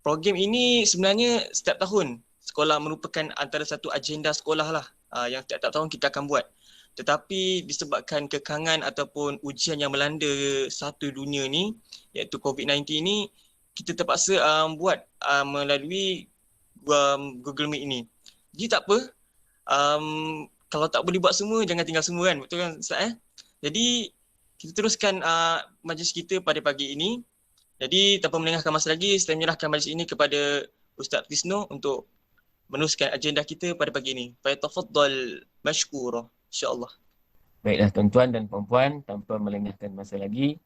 Program ini sebenarnya setiap tahun sekolah merupakan antara satu agenda sekolah lah yang setiap tahun kita akan buat. Tetapi disebabkan kekangan ataupun ujian yang melanda satu dunia ni, iaitu COVID-19 ni, kita terpaksa buat melalui Google Meet ini. Jadi tak apa, kalau tak boleh buat semua, jangan tinggal semua kan. Betul kan Ustaz? Jadi kita teruskan majlis kita pada pagi ini. Jadi tanpa melengahkan masa lagi, saya menyerahkan majlis ini kepada Ustaz Tisno untuk meneruskan agenda kita pada pagi ini. Falyatafaddal mashkura, insya-Allah. Baiklah tuan-tuan dan puan-puan, tanpa melengahkan masa lagi,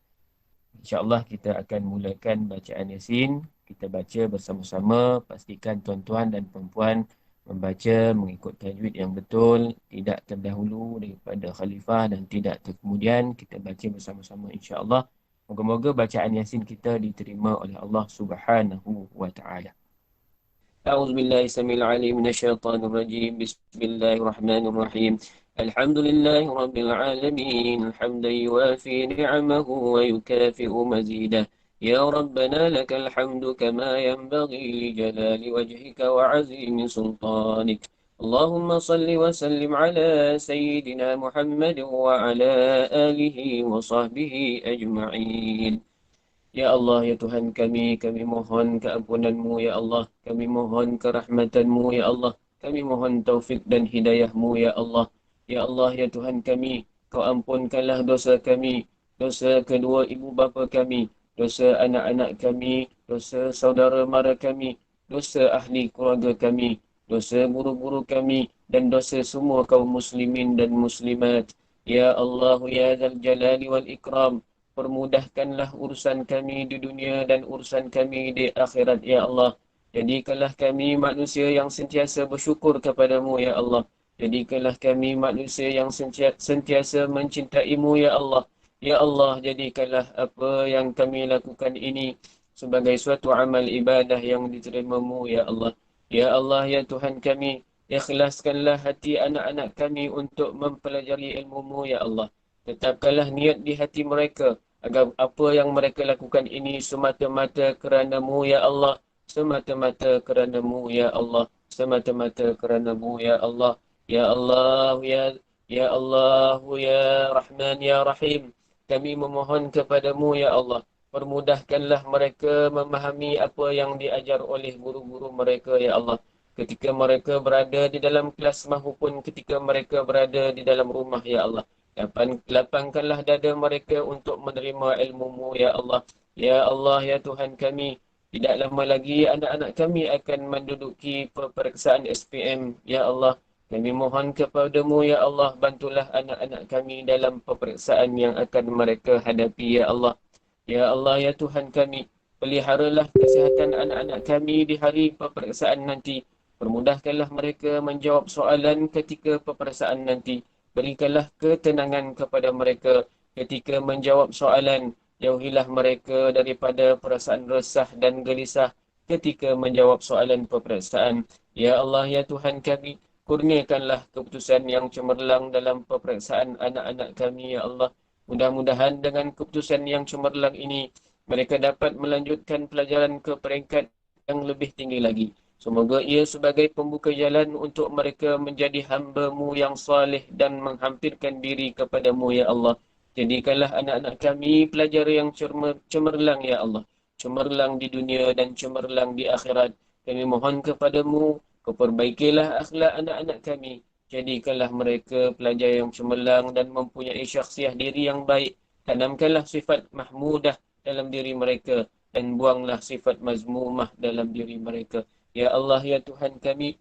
insya-Allah kita akan mulakan bacaan Yasin. Kita baca bersama-sama, pastikan tuan-tuan dan puan-puan membaca mengikut tajwid yang betul, tidak terdahulu daripada khalifah dan tidak terkemudian. Kita baca bersama-sama insya-Allah. Moga-moga bacaan Yasin kita diterima oleh Allah Subhanahu wa taala. أعوذ بالله السميع العليم من الشيطان الرجيم بسم الله الرحمن الرحيم الحمد لله رب العالمين حمدا يوافي نعمه ويكافئ مزيده يا ربنا لك الحمد كما ينبغي لجلال وجهك وعظيم سلطانك اللهم صل وسلم على سيدنا محمد وعلى آله وصحبه أجمعين. Ya Allah, ya Tuhan kami mohon keampunan-Mu, ya Allah. Kami mohon kerahmatan-Mu, ya Allah. Kami mohon taufik dan hidayah-Mu, ya Allah. Ya Allah, ya Tuhan kami, Kau ampunkanlah dosa kami, dosa kedua ibu bapa kami, dosa anak-anak kami, dosa saudara mara kami, dosa ahli keluarga kami, dosa guru-guru kami, dan dosa semua kaum muslimin dan muslimat. Ya Allah, ya Dzal Jalali wal Ikram, permudahkanlah urusan kami di dunia dan urusan kami di akhirat, ya Allah. Jadikanlah kami manusia yang sentiasa bersyukur kepadamu, ya Allah. Jadikanlah kami manusia yang sentiasa mencintai-Mu, ya Allah. Ya Allah, jadikanlah apa yang kami lakukan ini sebagai suatu amal ibadah yang diterima-Mu, ya Allah. Ya Allah, ya Tuhan kami, ikhlaskanlah hati anak-anak kami untuk mempelajari ilmu-Mu, ya Allah. Tetapkanlah niat di hati mereka agar apa yang mereka lakukan ini semata-mata kerana-Mu, ya Allah. Semata-mata kerana-Mu, ya Allah. Semata-mata kerana-Mu, ya Allah. Ya Allah, ya Allah, ya Rahman, ya Rahim. Kami memohon kepadamu, ya Allah. Permudahkanlah mereka memahami apa yang diajar oleh guru-guru mereka, ya Allah. Ketika mereka berada di dalam kelas maupun ketika mereka berada di dalam rumah, ya Allah. Lapangkanlah dada mereka untuk menerima ilmu-Mu, ya Allah. Ya Allah, ya Tuhan kami, tidak lama lagi anak-anak kami akan menduduki peperiksaan SPM, ya Allah. Kami mohon kepadamu, ya Allah, bantulah anak-anak kami dalam peperiksaan yang akan mereka hadapi, ya Allah. Ya Allah, ya Tuhan kami, peliharalah kesihatan anak-anak kami di hari peperiksaan nanti. Permudahkanlah mereka menjawab soalan ketika peperiksaan nanti. Berikanlah ketenangan kepada mereka ketika menjawab soalan. Jauhilah mereka daripada perasaan resah dan gelisah ketika menjawab soalan peperiksaan. Ya Allah, ya Tuhan kami, kurniakanlah keputusan yang cemerlang dalam peperiksaan anak-anak kami, ya Allah. Mudah-mudahan dengan keputusan yang cemerlang ini, mereka dapat melanjutkan pelajaran ke peringkat yang lebih tinggi lagi. Semoga ia sebagai pembuka jalan untuk mereka menjadi hamba-Mu yang saleh dan menghampirkan diri kepadamu, ya Allah. Jadikanlah anak-anak kami pelajar yang cemerlang, ya Allah. Cemerlang di dunia dan cemerlang di akhirat. Kami mohon kepadamu, Kau perbaikilah akhlak anak-anak kami. Jadikanlah mereka pelajar yang cemerlang dan mempunyai syakhsiah diri yang baik. Tanamkanlah sifat mahmudah dalam diri mereka dan buanglah sifat mazmumah dalam diri mereka. Ya Allah, ya Tuhan kami,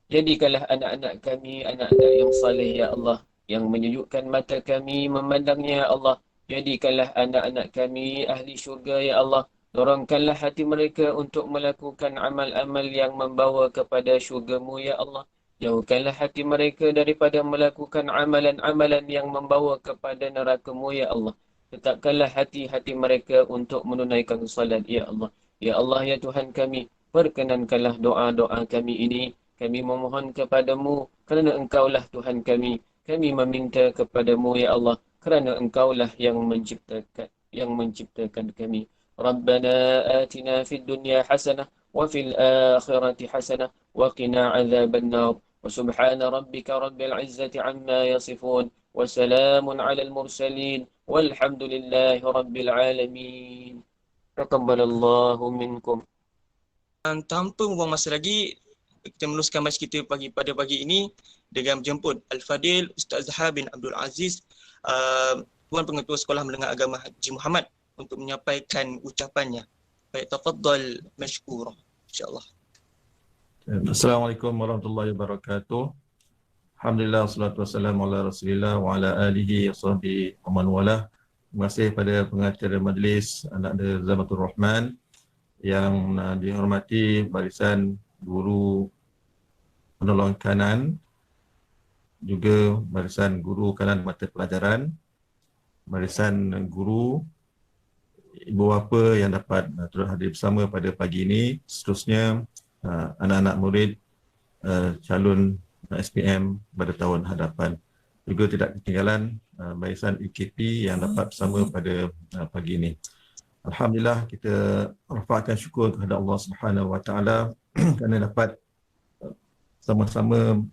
jadikanlah anak-anak kami anak-anak yang saleh, ya Allah, yang menyejukkan mata kami memandangnya, ya Allah. Jadikanlah anak-anak kami ahli syurga, ya Allah. Dorongkanlah hati mereka untuk melakukan amal-amal yang membawa kepada syurga-Mu, ya Allah. Jauhkanlah hati mereka daripada melakukan amalan-amalan yang membawa kepada neraka-Mu, ya Allah. Tetapkanlah hati-hati mereka untuk menunaikan salat, ya Allah. Ya Allah, ya Tuhan kami, perkenankanlah doa-doa kami ini. Kami memohon kepadamu kerana Engkaulah Tuhan kami. Kami meminta kepadamu, ya Allah, kerana Engkaulah yang menciptakan kami. ربنا آتنا في الدنيا حسنة وفي الآخرة حسنة وقنا عذاب النار وسبحان ربك رب العزة عما يصفون وسلام على المرسلين والحمد لله رب العالمين تقبل الله منكم. Dan tanpa membuang masa lagi, kita meneruskan majlis kita pada pagi ini dengan menjemput Al-Fadil Ustaz Zahar bin Abdul Aziz, Tuan Pengetua Sekolah Menengah Agama Haji Muhammad, untuk menyampaikan ucapannya. Baik, tafadhal mashkura, insya-Allah. Assalamualaikum warahmatullahi wabarakatuh. Alhamdulillah, wassalatu wassalamu ala Rasulillah wa ala alihi wa sahbihi wa man walah. Terima kasih pada pengacara majlis anak Zamatul Rahman yang dihormati barisan guru penolong kanan, juga barisan guru kanan mata pelajaran, barisan guru, ibu bapa yang dapat turut hadir bersama pada pagi ini, seterusnya anak-anak murid calon SPM pada tahun hadapan. Juga tidak ketinggalan barisan UKP yang dapat bersama pada pagi ini. Alhamdulillah, kita rafa'kan syukur kepada Allah Subhanahu Wa Taala kerana dapat sama-sama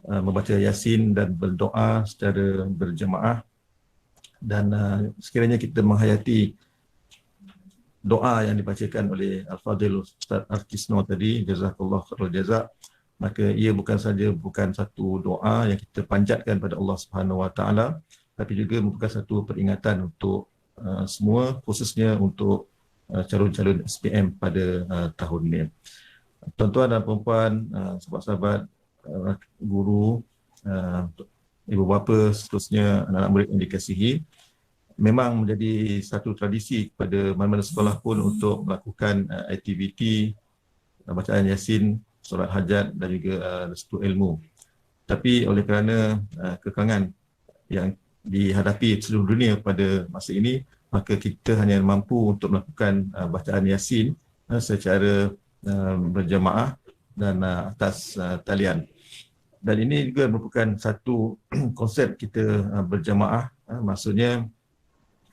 membaca Yasin dan berdoa secara berjemaah, dan sekiranya kita menghayati doa yang dibacakan oleh Al-Fadhil Ustaz Arkisno tadi, jazakallah khairul jazak, maka ia bukan satu doa yang kita panjatkan pada Allah Subhanahu Wa Taala, tapi juga merupakan satu peringatan untuk semua, khususnya untuk calon-calon SPM pada tahun ini. Tuan-tuan dan puan-puan, sahabat-sahabat, guru, ibu bapa, seterusnya anak-anak murid yang dikasihi, memang menjadi satu tradisi pada mana-mana sekolah pun untuk melakukan aktiviti bacaan Yasin, solat hajat dan juga restu ilmu. Tapi oleh kerana kekangan yang dihadapi seluruh dunia pada masa ini, maka kita hanya mampu untuk melakukan bacaan Yasin secara berjemaah dan atas talian. Dan ini juga merupakan satu konsep kita berjemaah. Maksudnya,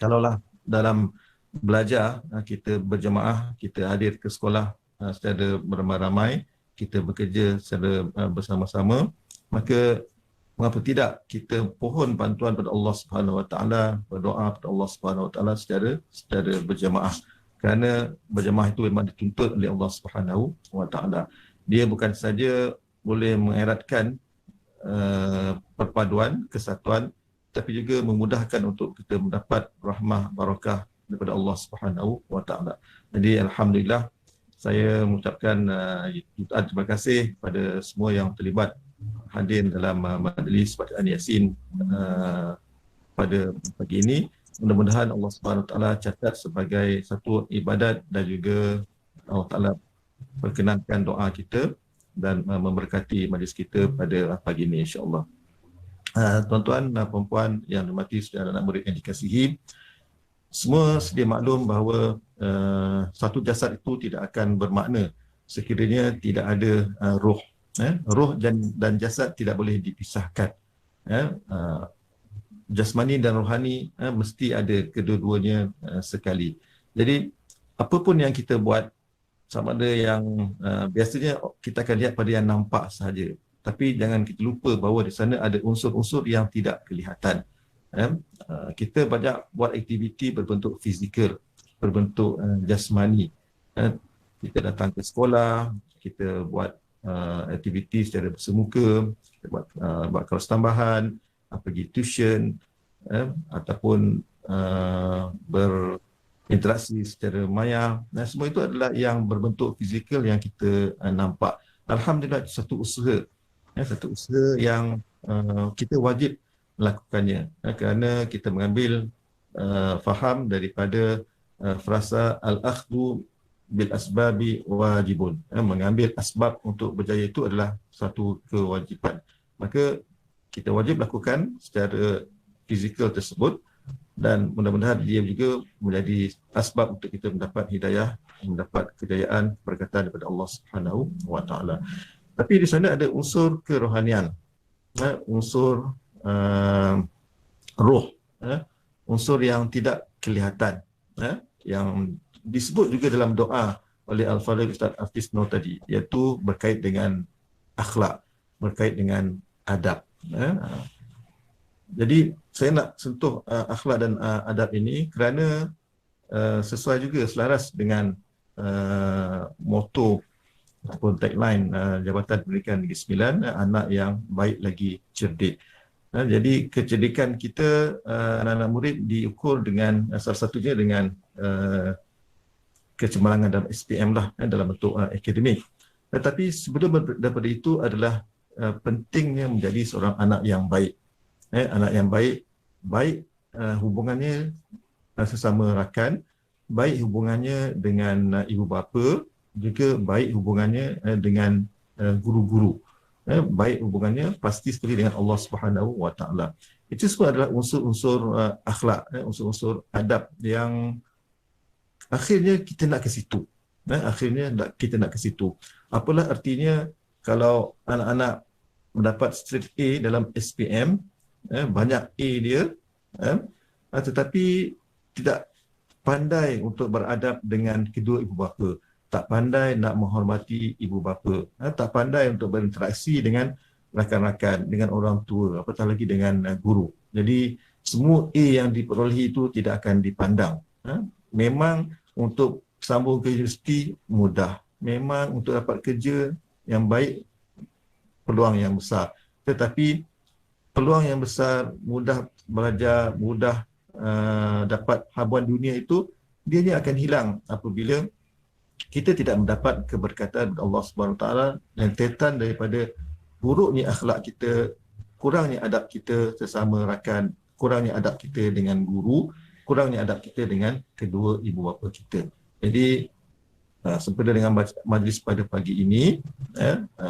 kalaulah dalam belajar kita berjemaah, kita hadir ke sekolah secara beramai-ramai, kita bekerja secara bersama-sama, maka mengapa tidak kita pohon bantuan pada Allah Subhanahu Wa Taala, berdoa kepada Allah Subhanahu Wa Taala secara berjemaah. Kerana berjemaah itu memang dituntut oleh Allah Subhanahu Wa Taala. Dia bukan saja boleh mengeratkan perpaduan, kesatuan, tapi juga memudahkan untuk kita mendapat rahmah barakah daripada Allah Subhanahu Wa Taala. Jadi alhamdulillah, saya mengucapkan jutaan terima kasih pada semua yang terlibat hadir dalam majlis bacaan Yasin pada pagi ini. Mudah-mudahan Allah Subhanahu Wa Taala catat sebagai satu ibadat dan juga Allah Taala perkenankan doa kita dan memberkati majlis kita pada pagi ini, insya-Allah. Tuan-tuan dan puan-puan yang dihormati saudara anak murid yang dikasihi, semua sedia maklum bahawa satu jasad itu tidak akan bermakna sekiranya tidak ada roh. Roh dan jasad tidak boleh dipisahkan. Jasmani dan rohani mesti ada kedua-duanya sekali. Jadi apapun yang kita buat, sama ada yang biasanya kita akan lihat pada yang nampak sahaja, tapi jangan kita lupa bahawa di sana ada unsur-unsur yang tidak kelihatan. Kita banyak buat aktiviti berbentuk fizikal, berbentuk jasmani. Kita datang ke sekolah, kita buat aktiviti secara bersemuka, kita buat kelas tambahan, pergi tuition, ataupun berinteraksi secara maya. Semua itu adalah yang berbentuk fizikal yang kita nampak. Alhamdulillah, satu usaha yang kita wajib melakukannya, kerana kita mengambil faham daripada frasa al-akhdhu bil asbabi wajibun. Mengambil asbab untuk berjaya itu adalah satu kewajipan. Maka kita wajib lakukan secara fizikal tersebut, dan mudah-mudahan dia juga menjadi asbab untuk kita mendapat hidayah, mendapat kejayaan, berkatan daripada Allah Subhanahu Wa Taala. Tapi di sana ada unsur kerohanian, unsur roh, unsur yang tidak kelihatan, yang disebut juga dalam doa oleh Al-Fadhil Ustaz Hafiz Nur tadi, iaitu berkait dengan akhlak, berkait dengan adab. Jadi saya nak sentuh akhlak dan adab ini kerana sesuai juga, selaras dengan motto ataupun tagline Jabatan Pendidikan Negeri Sembilan, anak yang baik lagi cerdik. Jadi kecerdikan kita, anak-anak murid diukur dengan salah satunya dengan kecemerlangan dalam SPM lah, dalam bentuk akademik. Tetapi sebelum daripada itu adalah pentingnya menjadi seorang anak yang baik. Anak yang baik, baik hubungannya sesama rakan, baik hubungannya dengan ibu bapa, juga baik hubungannya dengan guru-guru. Baik hubungannya pasti sekali dengan Allah Subhanahu Wa Taala. Itu semua adalah unsur-unsur akhlak, unsur-unsur adab yang akhirnya kita nak ke situ. Kita nak ke situ. Apalah artinya kalau anak-anak mendapat straight A dalam SPM, banyak A dia, tetapi tidak pandai untuk beradab dengan kedua ibu bapa, tak pandai nak menghormati ibu bapa, tak pandai untuk berinteraksi dengan rakan-rakan, dengan orang tua, apatah lagi dengan guru. Jadi semua A yang diperolehi itu tidak akan dipandang. Memang untuk sambung ke universiti mudah, memang untuk dapat kerja yang baik peluang yang besar, tetapi peluang yang besar, mudah belajar, mudah dapat habuan dunia itu, dia akan hilang apabila kita tidak mendapat keberkatan Allah Subhanahu Wa Taala dan tetan daripada buruknya akhlak kita, kurangnya adab kita sesama rakan, kurangnya adab kita dengan guru, kurangnya adab kita dengan kedua ibu bapa kita. Jadi sempena dengan majlis pada pagi ini,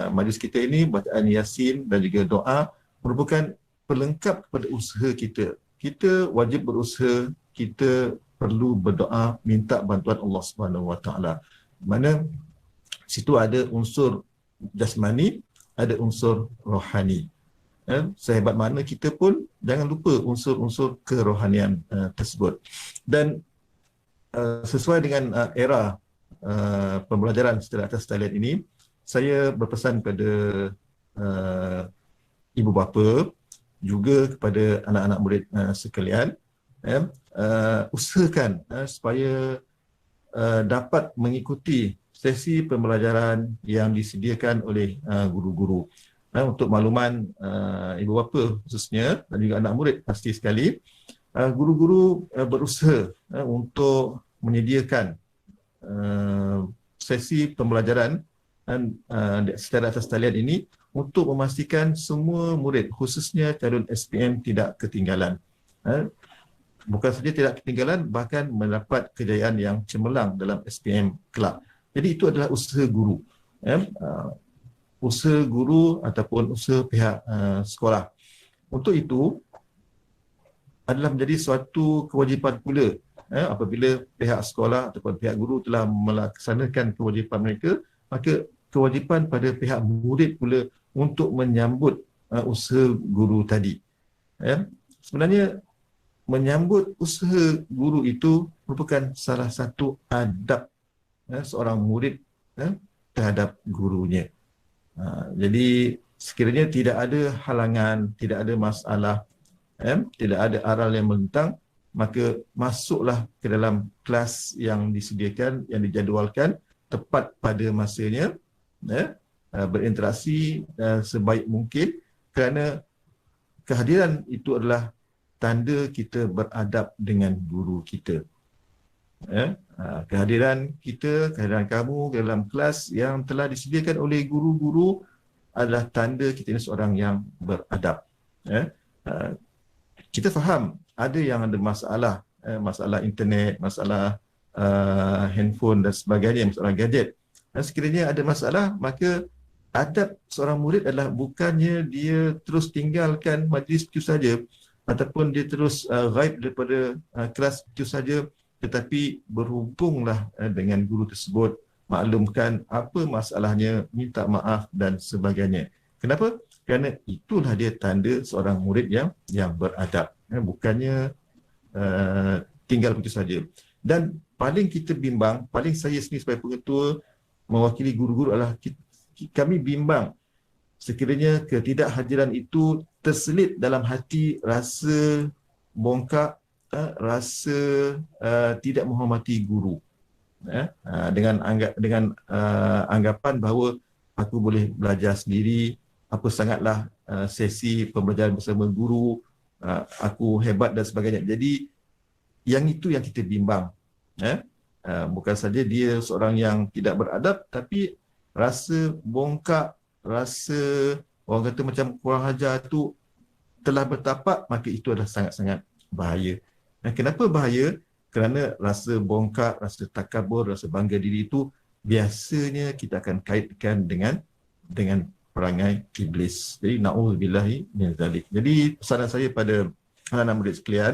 majlis kita ini bacaan Yasin dan juga doa merupakan pelengkap kepada usaha kita. Kita wajib berusaha, kita perlu berdoa minta bantuan Allah Subhanahu Wa Taala. Mana situ ada unsur jasmani, ada unsur rohani. Sehebat mana kita pun jangan lupa unsur-unsur kerohanian tersebut. Dan sesuai dengan era pembelajaran secara atas talian ini, saya berpesan kepada ibu bapa, juga kepada anak-anak murid sekalian, usahakan supaya dapat mengikuti sesi pembelajaran yang disediakan oleh guru-guru. Untuk makluman ibu bapa khususnya dan juga anak murid pasti sekali, guru-guru berusaha untuk menyediakan sesi pembelajaran secara atas talian ini untuk memastikan semua murid, khususnya calon SPM, tidak ketinggalan. Bukan saja tidak ketinggalan, bahkan mendapat kejayaan yang cemerlang dalam SPM kelak. Jadi itu adalah usaha guru. Usaha guru ataupun usaha pihak sekolah. Untuk itu adalah menjadi suatu kewajipan pula apabila pihak sekolah ataupun pihak guru telah melaksanakan kewajipan mereka, maka kewajipan pada pihak murid pula untuk menyambut usaha guru tadi. Sebenarnya menyambut usaha guru itu merupakan salah satu adab seorang murid terhadap gurunya. Jadi sekiranya tidak ada halangan, tidak ada masalah, tidak ada aral yang melintang, maka masuklah ke dalam kelas yang disediakan, yang dijadualkan tepat pada masanya, berinteraksi sebaik mungkin, kerana kehadiran itu adalah tanda kita beradab dengan guru kita. Kehadiran kita, kehadiran kamu dalam kelas yang telah disediakan oleh guru-guru adalah tanda kita ini seorang yang beradab. Kita faham ada yang ada masalah, masalah internet, masalah handphone dan sebagainya, masalah gadget. Sekiranya ada masalah, maka adab seorang murid adalah bukannya dia terus tinggalkan majlis itu saja ataupun dia terus ghaib daripada kelas itu saja, tetapi berhubunglah dengan guru tersebut, maklumkan apa masalahnya, minta maaf dan sebagainya. Kenapa? Kerana itulah dia tanda seorang murid yang beradab, bukannya tinggal begitu saja. Dan paling kita bimbang, paling saya sendiri sebagai pengetua mewakili guru-guru adalah kami bimbang sekiranya ketidakhadiran itu terselit dalam hati rasa bongkak, rasa tidak menghormati guru, dengan anggapan bahawa aku boleh belajar sendiri, apa sangatlah sesi pembelajaran bersama guru, aku hebat dan sebagainya. Jadi yang itu yang kita bimbang. Bukan saja dia seorang yang tidak beradab, tapi rasa bongkak, rasa orang kata macam kurang ajar tu telah bertapak, maka itu adalah sangat-sangat bahaya. Kenapa bahaya? Kerana rasa bongkak, rasa takabur, rasa bangga diri itu biasanya kita akan kaitkan dengan perangai iblis. Jadi na'udzubillahi min zalik. Jadi pesanan saya pada anak-anak murid sekalian,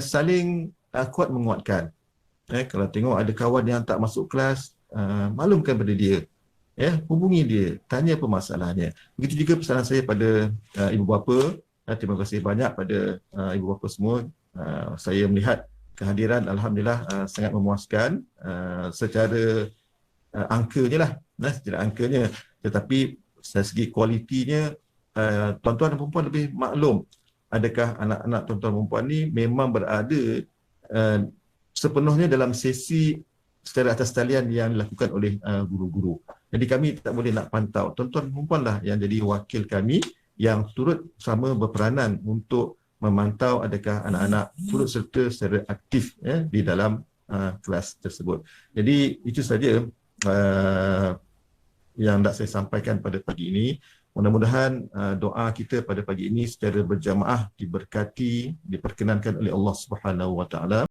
saling kuat menguatkan. Kalau tengok ada kawan yang tak masuk kelas, maklumkan pada dia. Hubungi dia, tanya apa masalahnya. Begitu juga pesanan saya pada ibu bapa. Terima kasih banyak pada ibu bapa semua. Saya melihat kehadiran alhamdulillah sangat memuaskan secara angkanya lah, secara angkanya. Tetapi dari segi kualitinya, tuan-tuan dan perempuan lebih maklum adakah anak-anak tuan-tuan dan perempuan ni memang berada sepenuhnya dalam sesi secara atas talian yang dilakukan oleh guru-guru. Jadi kami tak boleh nak pantau. Tuan-tuan dan perempuan lah yang jadi wakil kami yang turut sama berperanan untuk memantau adakah anak-anak turut serta secara aktif di dalam kelas tersebut. Jadi itu saja yang nak saya sampaikan pada pagi ini. Mudah-mudahan doa kita pada pagi ini secara berjamaah diberkati, diperkenankan oleh Allah Subhanahu Wa Taala.